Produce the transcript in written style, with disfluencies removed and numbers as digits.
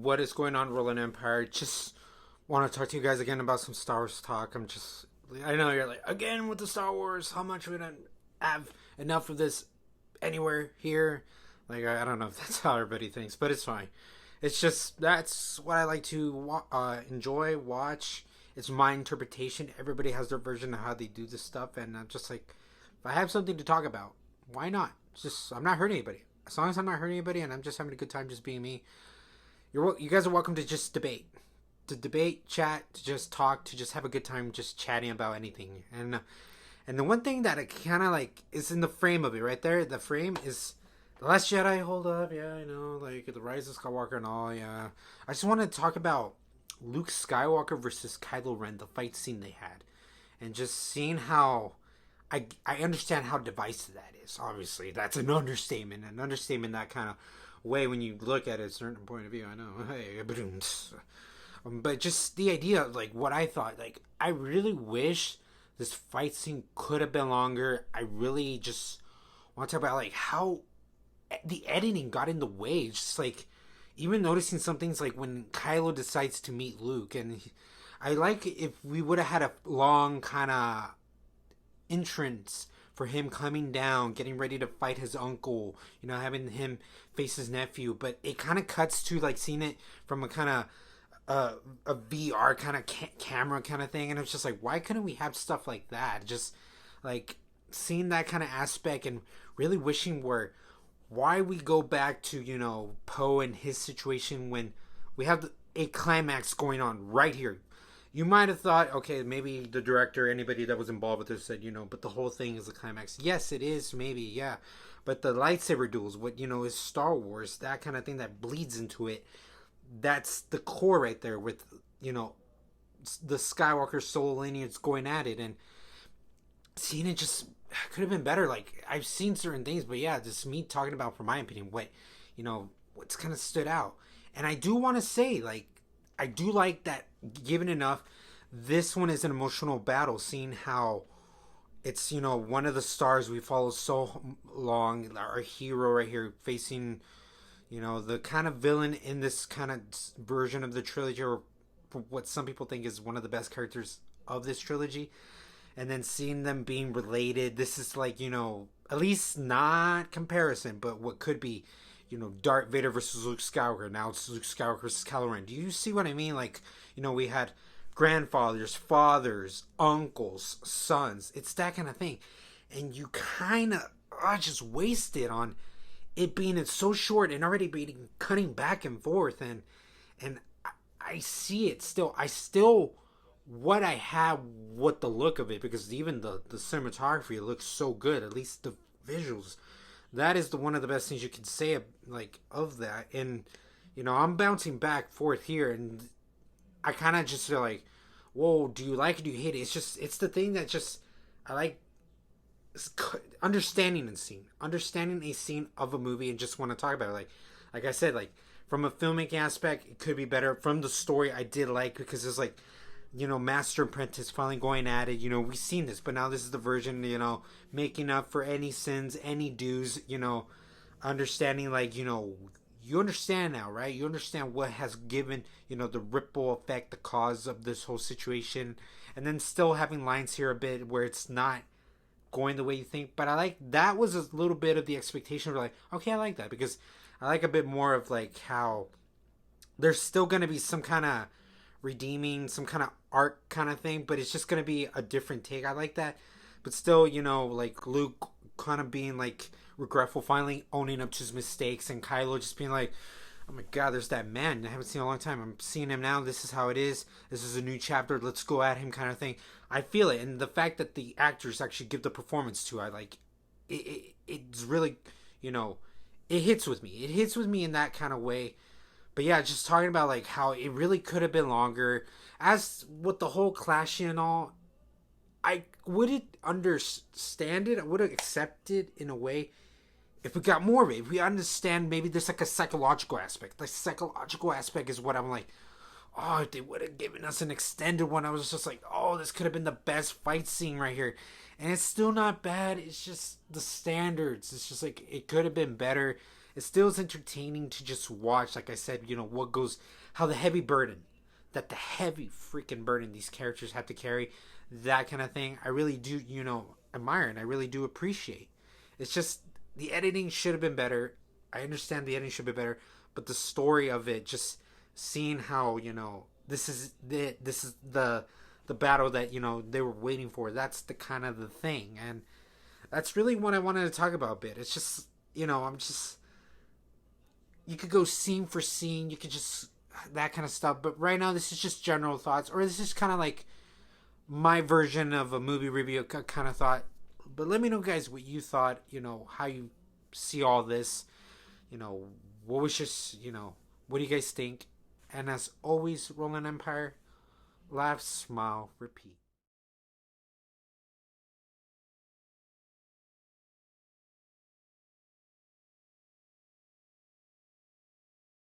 what is going on, Rolling Empire? Just want to talk to you guys again about some Star Wars talk. I know you're like, again with the Star Wars, how much we don't have enough of this anywhere here. Like, I don't know if that's how everybody thinks, but it's fine. It's just, that's what I like to enjoy, watch. It's my interpretation. Everybody has their version of how they do this stuff, and I'm just like, if I have something to talk about, why not? It's just, I'm not hurting anybody. As long as I'm not hurting anybody and I'm just having a good time just being me, you guys are welcome to just debate. To debate, chat, to just talk, to just have a good time just chatting about anything. And the one thing that I kind of like is in the frame of it right there. The frame is The Last Jedi. Hold up, yeah, I know, like the Rise of Skywalker and all, yeah. I just want to talk about Luke Skywalker versus Kylo Ren, the fight scene they had, and just seeing how I understand how divisive that is. Obviously, that's an understatement. An understatement that kind of way when you look at it, a certain point of view. I know. Hey, but just the idea of like what I thought. Like, I really wish this fight scene could have been longer. I really just want to talk about like how the editing got in the way. It's just like even noticing some things like when Kylo decides to meet Luke, and I like if we would have had a long kind of entrance for him coming down, getting ready to fight his uncle, having him face his nephew, but it kind of cuts to like seeing it from a kind of a VR kind of camera kind of thing, and it's just like, why couldn't we have stuff like that? Just like seeing that kind of aspect, and really wishing why we go back to Poe and his situation when we have a climax going on right here. You might have thought, okay, maybe the director, anybody that was involved with this said, but the whole thing is the climax. Yes, it is, maybe, yeah. But the lightsaber duels, what, is Star Wars, that kind of thing that bleeds into it, that's the core right there with, the Skywalker soul lineage going at it. And seeing it just could have been better. Like, I've seen certain things, but yeah, just me talking about, from my opinion, what's kind of stood out. And I do want to say, like, I do like that, given enough, this one is an emotional battle, seeing how it's, one of the stars we follow so long, our hero right here, facing, the kind of villain in this kind of version of the trilogy, or what some people think is one of the best characters of this trilogy. And then seeing them being related, this is like, at least not comparison, but what could be, Darth Vader versus Luke Skywalker. Now it's Luke Skywalker versus Kylo Ren. Do you see what I mean? Like, we had grandfathers, fathers, uncles, sons. It's that kind of thing. And you kind of just wasted on it being so short and already being cutting back and forth. And I see it still. What I have, what the look of it, because even the cinematography looks so good, at least the visuals. That is one of the best things you can say of that. And I'm bouncing back forth here, and I kind of just feel like, whoa, do you like it, do you hate it? It's the thing that just I like, understanding a scene of a movie, and just want to talk about it. Like I said, like from a filmmaking aspect, it could be better. From the story, I did like, because it's like, Master Apprentice finally going at it. We've seen this, but now this is the version, making up for any sins, any dues, understanding, like, you understand now, right? You understand what has given, the ripple effect, the cause of this whole situation, and then still having lines here a bit where it's not going the way you think. But I like, that was a little bit of the expectation of like, okay, I like that, because I like a bit more of like how there's still going to be some kind of redeeming, some kind of arc kind of thing, but it's just going to be a different take. I like that. But still, like Luke kind of being like regretful, finally owning up to his mistakes, and Kylo just being like, oh my god, there's that man I haven't seen in a long time. I'm seeing him now. This is how it is. This is a new chapter. Let's go at him kind of thing. I feel it. And the fact that the actors actually give the performance to, I like it. It's really, it hits with me. It hits with me in that kind of way. But yeah, just talking about like how it really could have been longer. As with the whole clashing and all, I would understand it. I would have accepted in a way if we got more of it. If we understand, maybe there's like a psychological aspect. The psychological aspect is what I'm like, oh, if they would have given us an extended one, I was just like, oh, this could have been the best fight scene right here. And it's still not bad. It's just the standards. It's just like, it could have been better. it still is entertaining to just watch. Like I said, what goes, how the heavy burden, that the heavy freaking burden these characters have to carry, that kind of thing. I really do, admire and I really do appreciate. It's just the editing should have been better. I understand the editing should be better, but the story of it, just seeing how this is the battle that they were waiting for. That's the kind of the thing, and that's really what I wanted to talk about a bit. It's just I'm just, you could go scene for scene, you could just that kind of stuff. But right now, this is just general thoughts, or this is kind of like my version of a movie review kind of thought. But let me know, guys, what you thought. How you see all this. What was just what do you guys think? And as always, Roland Empire, laugh, smile, repeat.